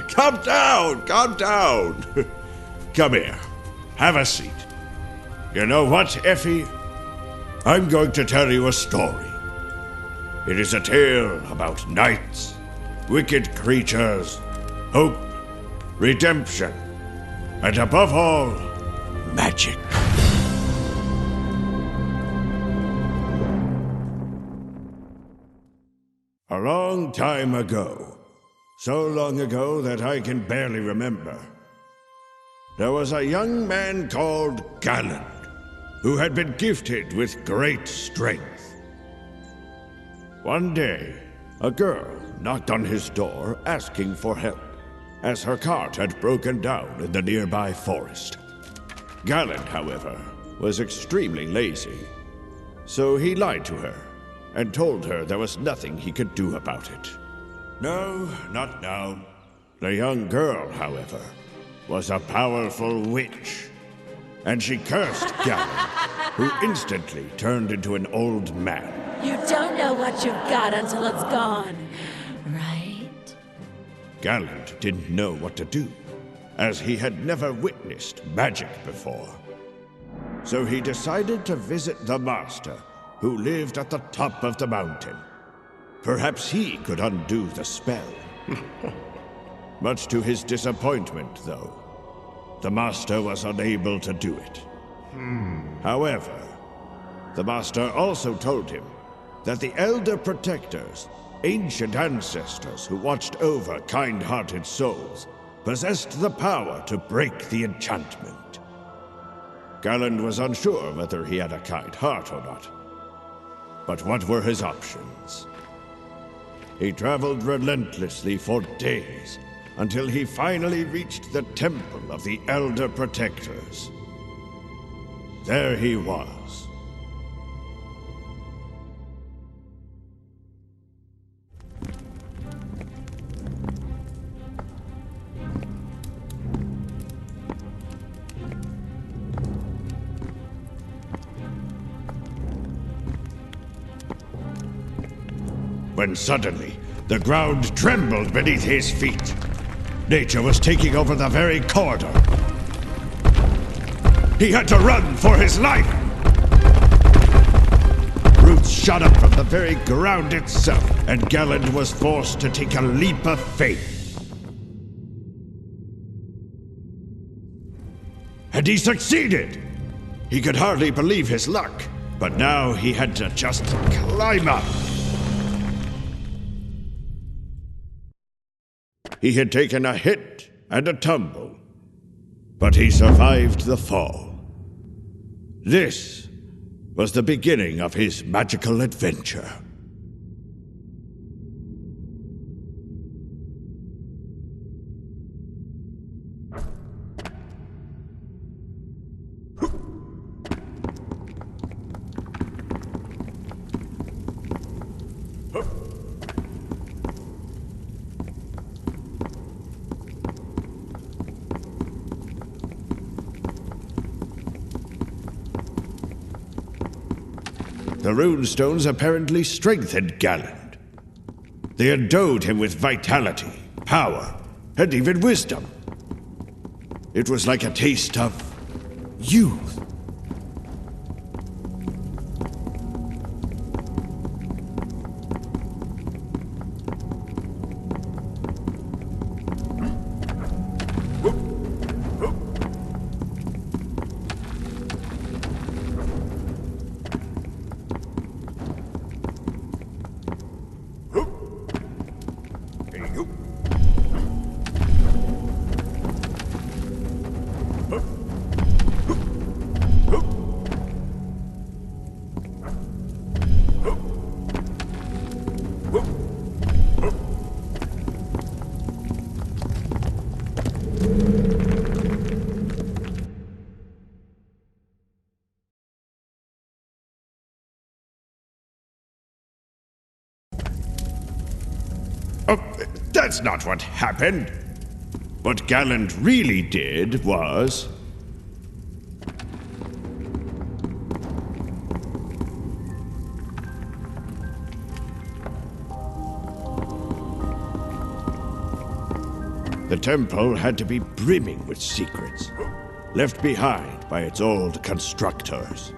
Calm down, calm down. Come here, have a seat. You know what, Effie? I'm going to tell you a story. It is a tale about knights, wicked creatures, hope, redemption, and above all, magic. A long time ago, so long ago that I can barely remember, there was a young man called Galland, who had been gifted with great strength. One day, a girl knocked on his door asking for help, as her cart had broken down in the nearby forest. Galland, however, was extremely lazy, so he lied to her and told her there was nothing he could do about it. No, not now. The young girl, however, was a powerful witch, and she cursed Galland, who instantly turned into an old man. You don't know what you've got until it's gone, right? Galland didn't know what to do, as he had never witnessed magic before. So he decided to visit the master, who lived at the top of the mountain. Perhaps he could undo the spell. Much to his disappointment, though, the master was unable to do it. However, the master also told him that the Elder Protectors, ancient ancestors who watched over kind-hearted souls, possessed the power to break the enchantment. Galland was unsure whether he had a kind heart or not. But what were his options? He traveled relentlessly for days, until he finally reached the Temple of the Elder Protectors. There he was. When suddenly, the ground trembled beneath his feet. Nature was taking over the very corridor. He had to run for his life! Roots shot up from the very ground itself, and Galland was forced to take a leap of faith. And he succeeded! He could hardly believe his luck, but now he had to just climb up. He had taken a hit and a tumble, but he survived the fall. This was the beginning of his magical adventure. The runestones apparently strengthened Galland. They endowed him with vitality, power, and even wisdom. It was like a taste of youth. Oh, that's not what happened. What Galland really did was... The temple had to be brimming with secrets, left behind by its old constructors.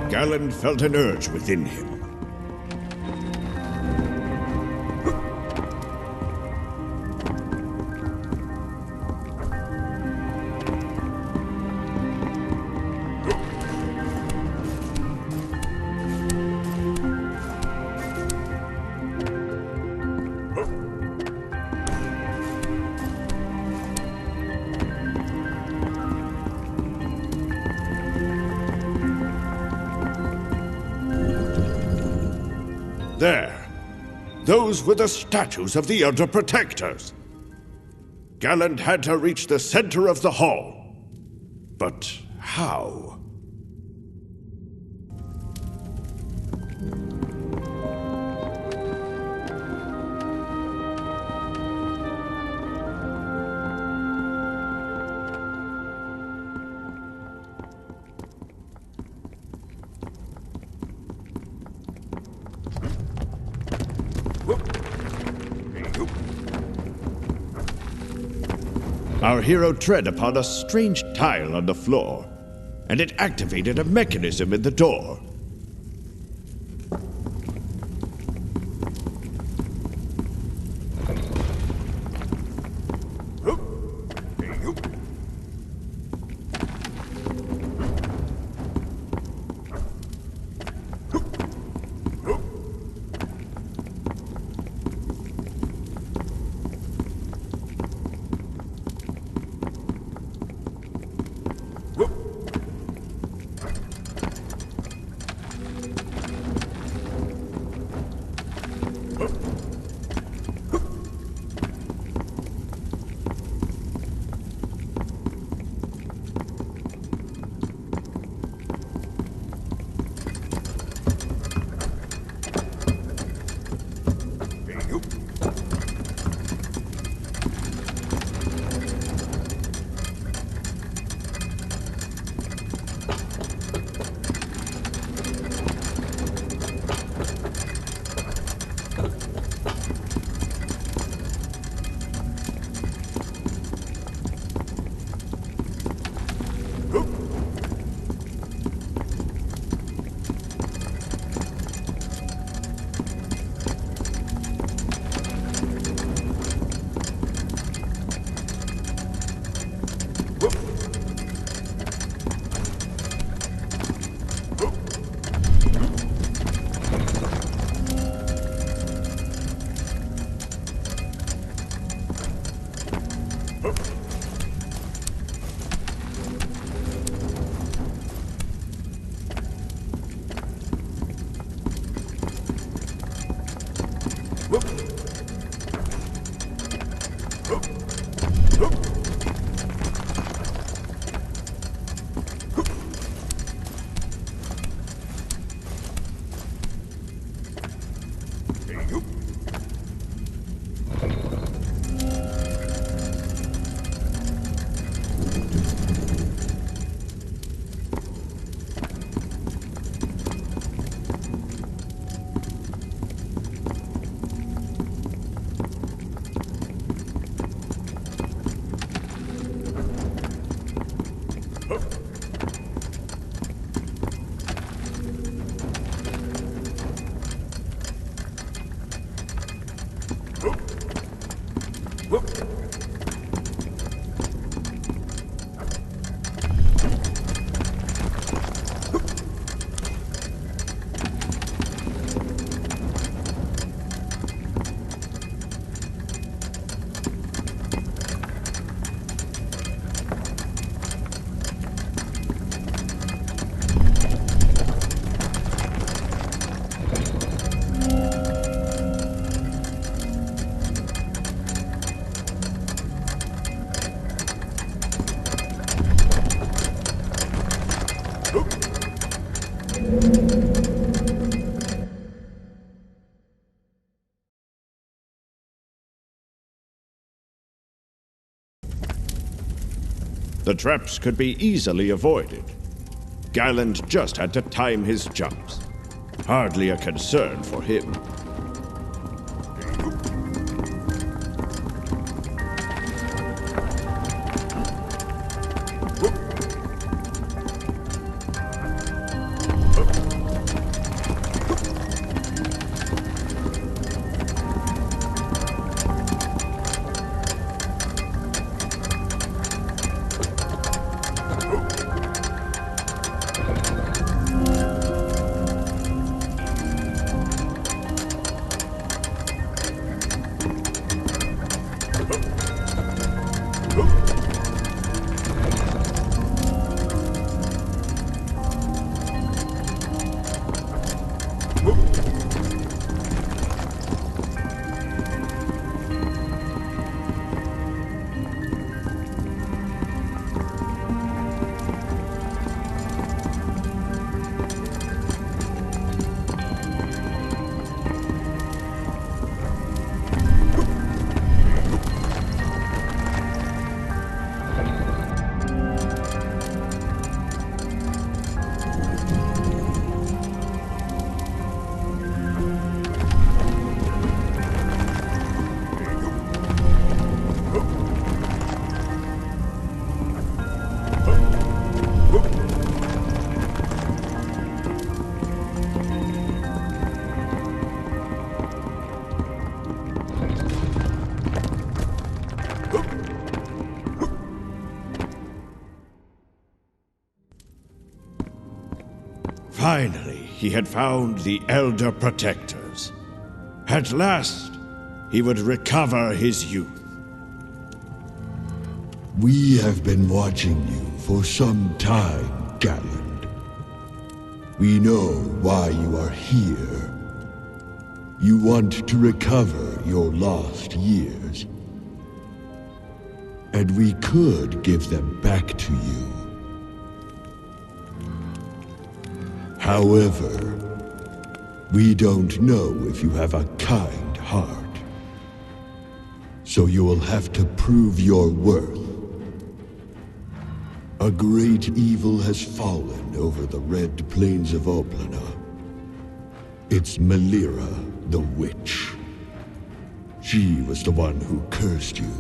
Galen felt an urge within him. There. Those were the statues of the Elder Protectors. Galland had to reach the center of the hall. But how? Our hero tread upon a strange tile on the floor, and it activated a mechanism in the door. The traps could be easily avoided. Galland just had to time his jumps. Hardly a concern for him. Finally, he had found the Elder Protectors. At last, he would recover his youth. We have been watching you for some time, Galland. We know why you are here. You want to recover your lost years. And we could give them back to you. However, we don't know if you have a kind heart. So you will have to prove your worth. A great evil has fallen over the Red Plains of Oblana. It's Melira, the witch. She was the one who cursed you.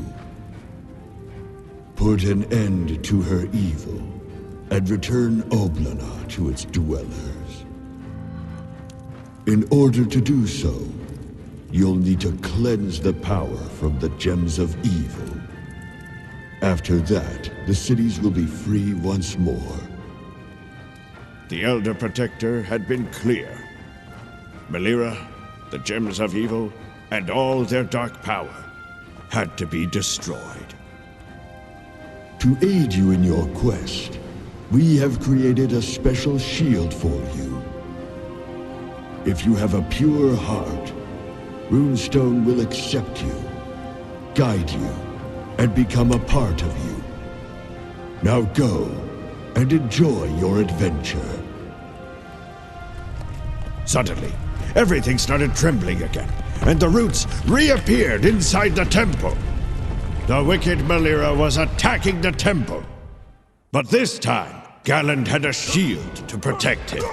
Put an end to her evil, and return Oblana to its dwellers. In order to do so, you'll need to cleanse the power from the Gems of Evil. After that, the cities will be free once more. The Elder Protector had been clear. Melira, the Gems of Evil, and all their dark power had to be destroyed. To aid you in your quest, we have created a special shield for you. If you have a pure heart, Runestone will accept you, guide you, and become a part of you. Now go, and enjoy your adventure. Suddenly, everything started trembling again, and the roots reappeared inside the temple. The wicked Melira was attacking the temple. But this time, Galland had a shield to protect him.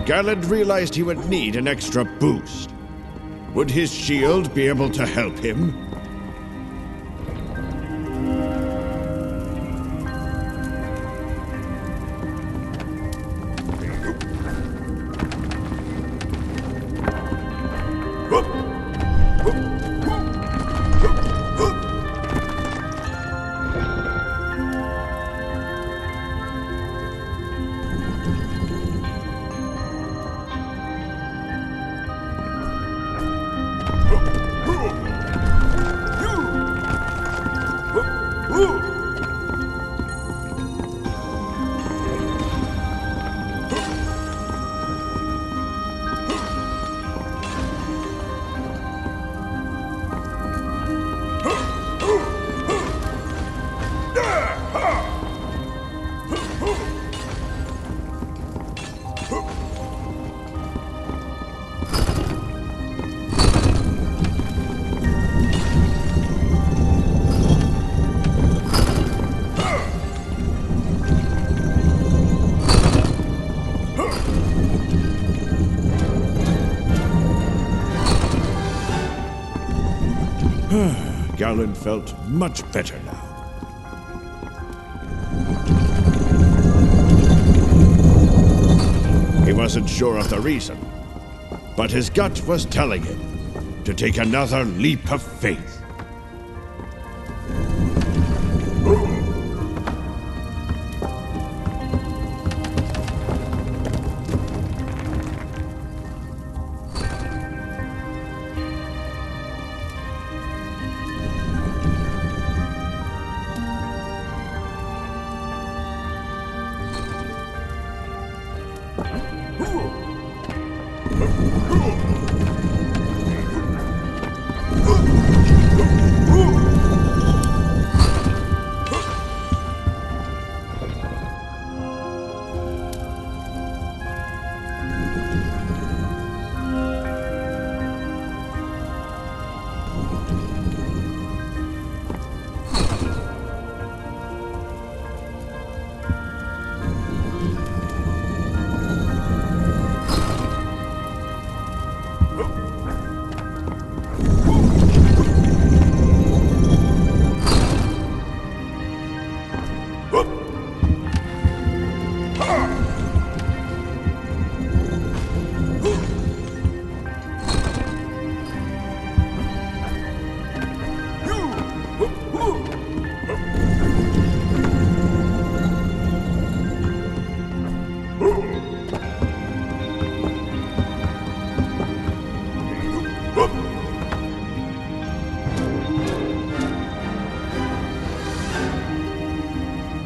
Garland realized he would need an extra boost. Would his shield be able to help him? Garland felt much better now. He wasn't sure of the reason, but his gut was telling him to take another leap of faith.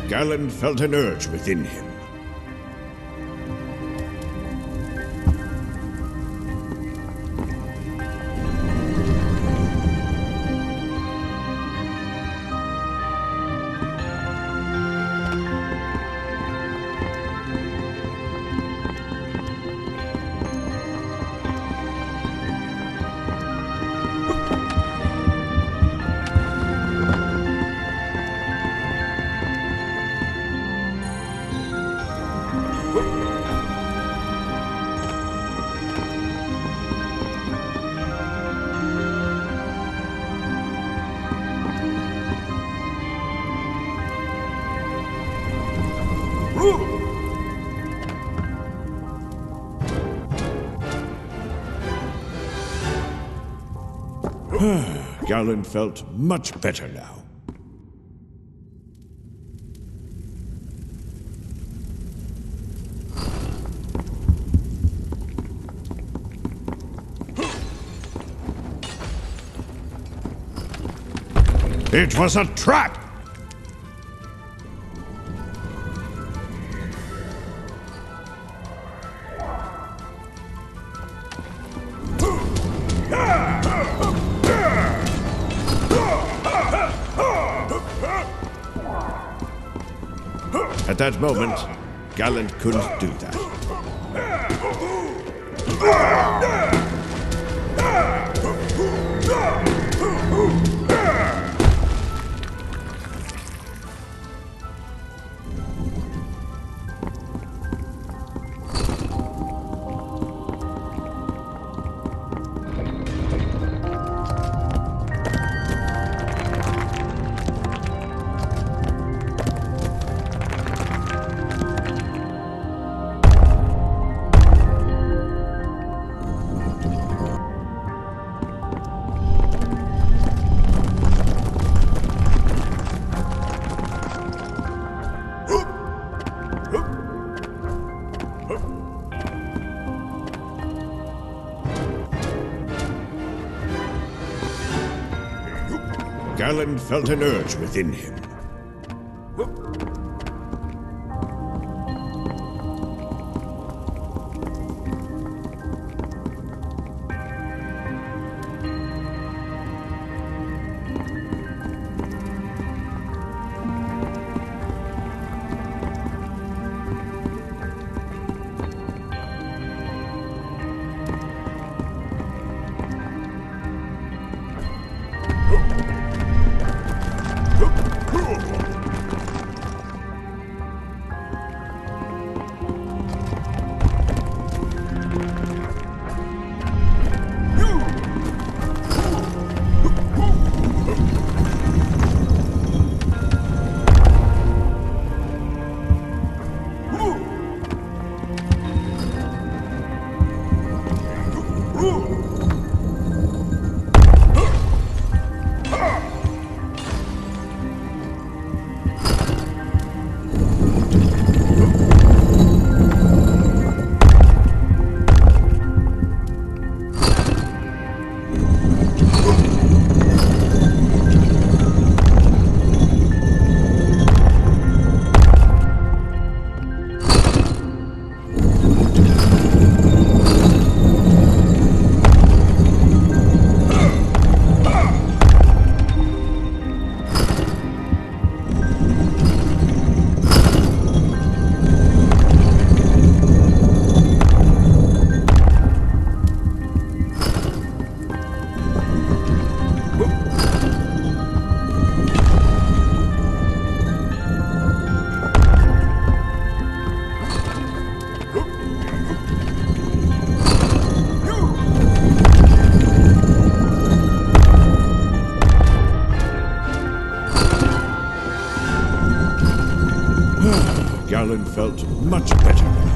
Garland felt an urge within him. Garland felt much better now. It was a trap! At that moment, Garland couldn't do that. Galen felt an urge within him. Galen felt much better now.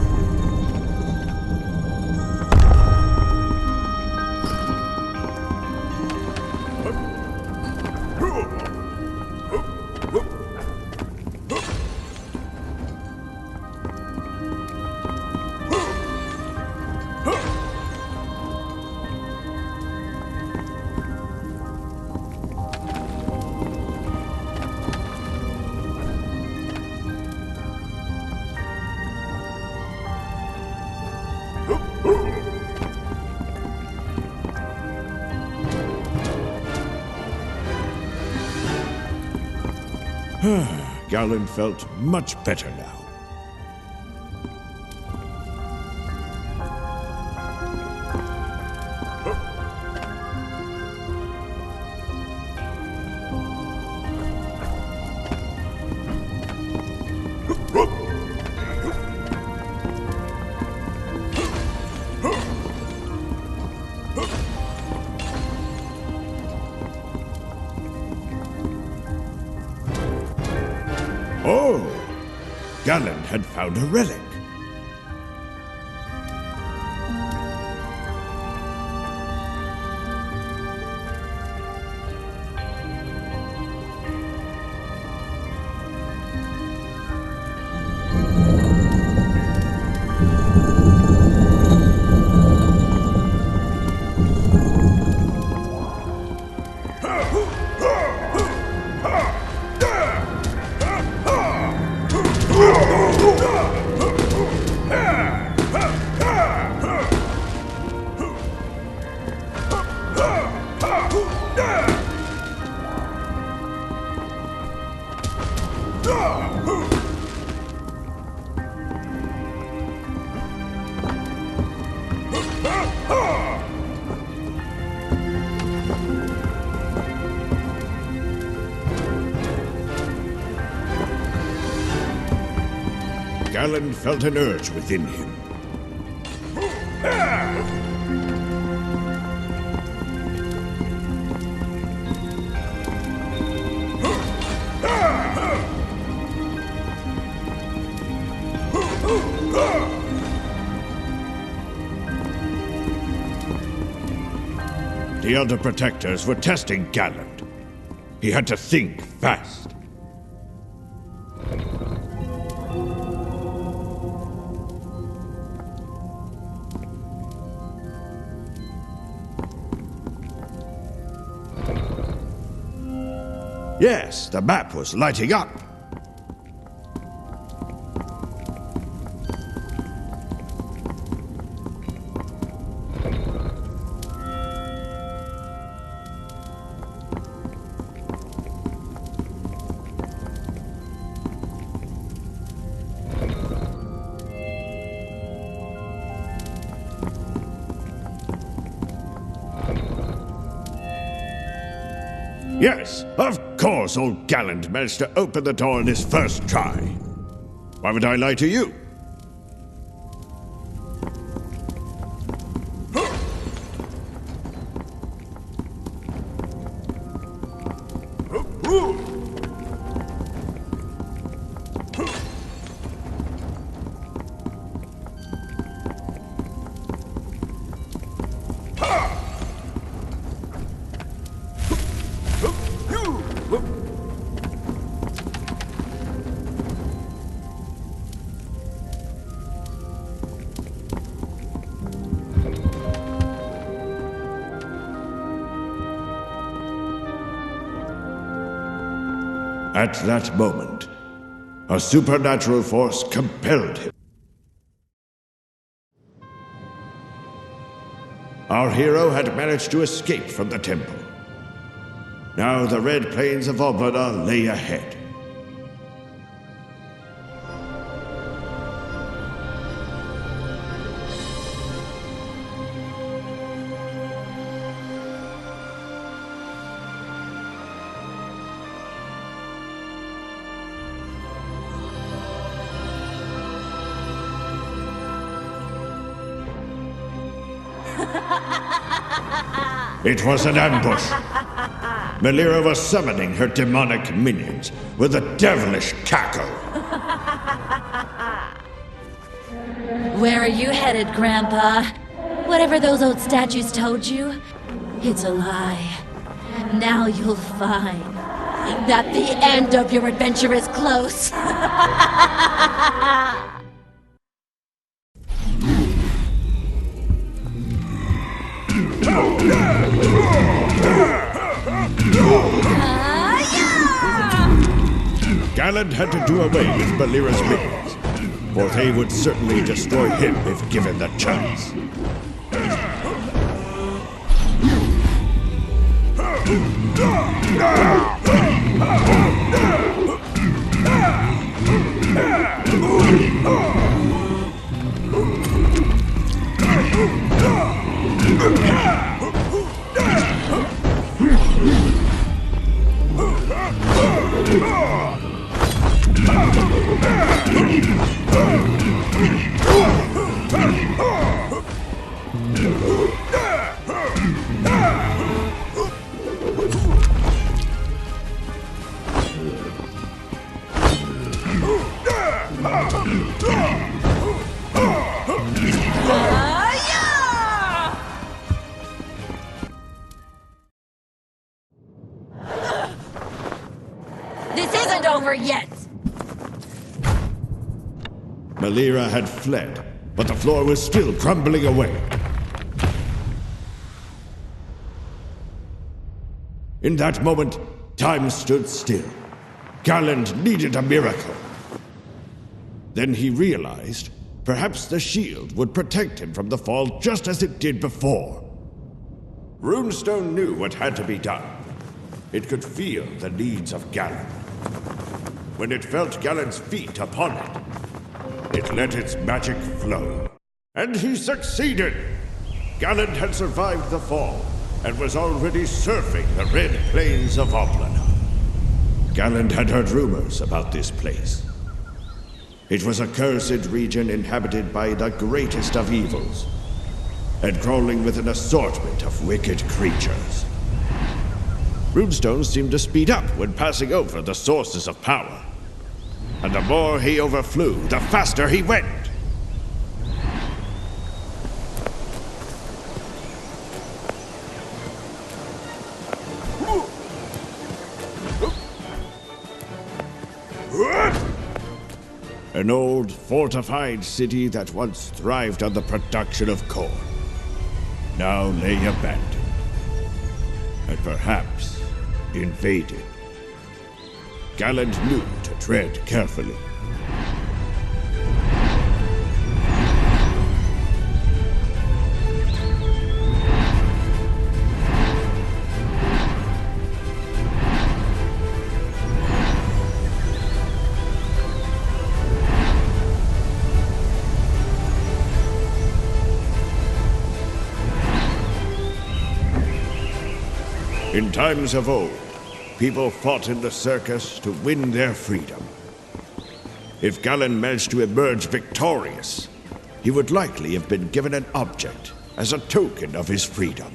Galen felt much better now. Oh! Galen had found a relic. Galen felt an urge within him. The other protectors were testing Galen. He had to think fast. Yes, the map was lighting up. Yes, of course old Gallant managed to open the door on his first try. Why would I lie to you? At that moment, a supernatural force compelled him. Our hero had managed to escape from the temple. Now the red plains of Oblana lay ahead. It was an ambush. Melira was summoning her demonic minions with a devilish cackle. Where are you headed, Grandpa? Whatever those old statues told you, it's a lie. Now you'll find that the end of your adventure is close. Gallant had to do away with Melira's minions, for they would certainly destroy him if given the chance. This isn't over yet! Melira had fled, but the floor was still crumbling away. In that moment, time stood still. Gallant needed a miracle. Then he realized perhaps the shield would protect him from the fall just as it did before. Runestone knew what had to be done. It could feel the needs of Gallant. When it felt Gallant's feet upon it, it let its magic flow. And he succeeded! Gallant had survived the fall and was already surfing the red plains of Oblana. Gallant had heard rumors about this place. It was a cursed region inhabited by the greatest of evils, and crawling with an assortment of wicked creatures. Runestone seemed to speed up when passing over the sources of power. And the more he overflew, the faster he went. An old, fortified city that once thrived on the production of corn now lay abandoned, and perhaps invaded Galland knew to tread carefully. In times of old, people fought in the circus to win their freedom. If Galland managed to emerge victorious, he would likely have been given an object as a token of his freedom.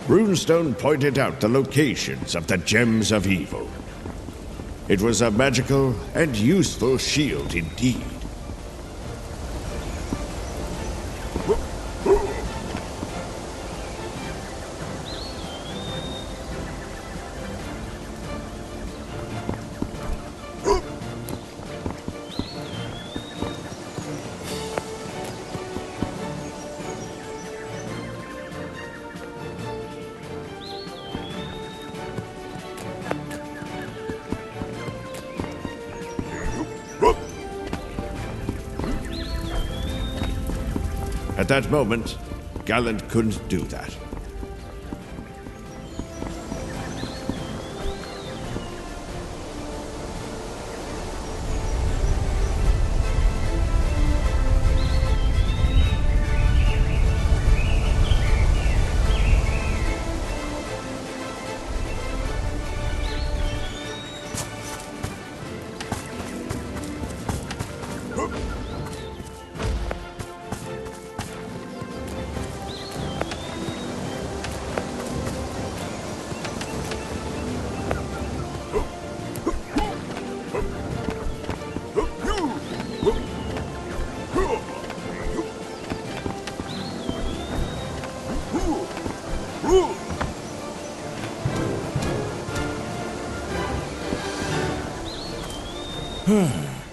Runestone pointed out the locations of the Gems of Evil. It was a magical and useful shield indeed. At that moment, Galland couldn't do that.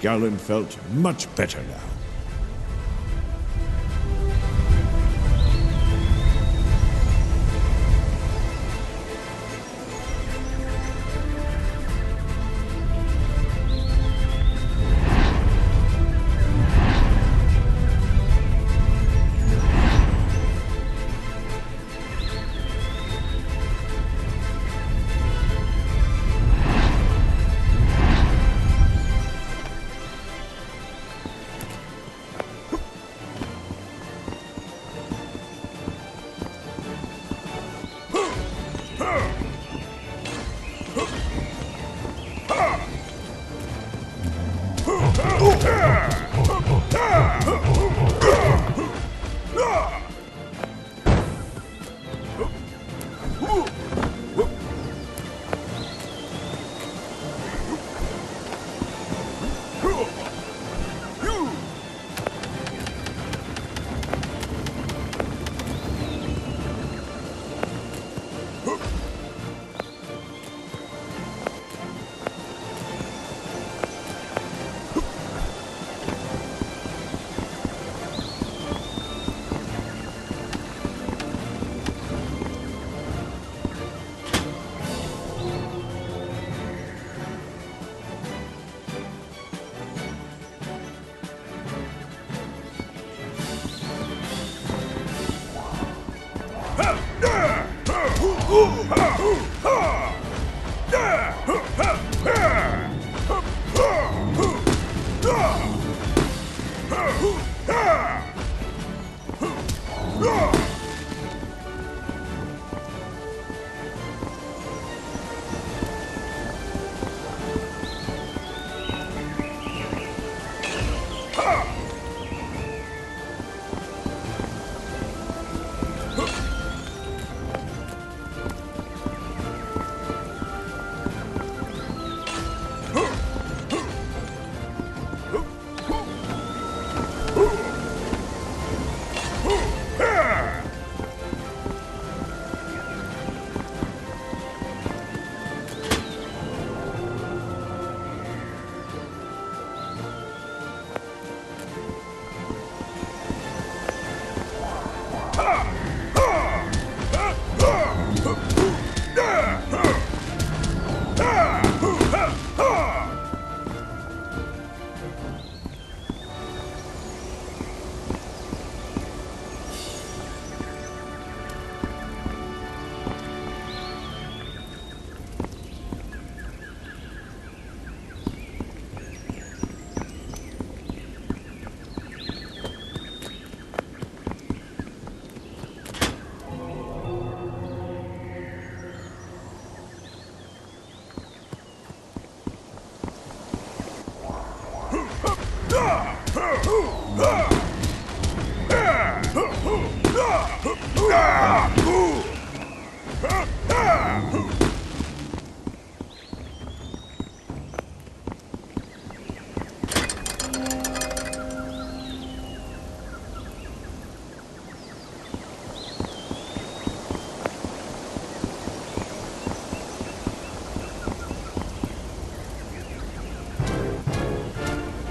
Galland felt much better now.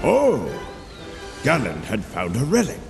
Oh! Galland had found a relic.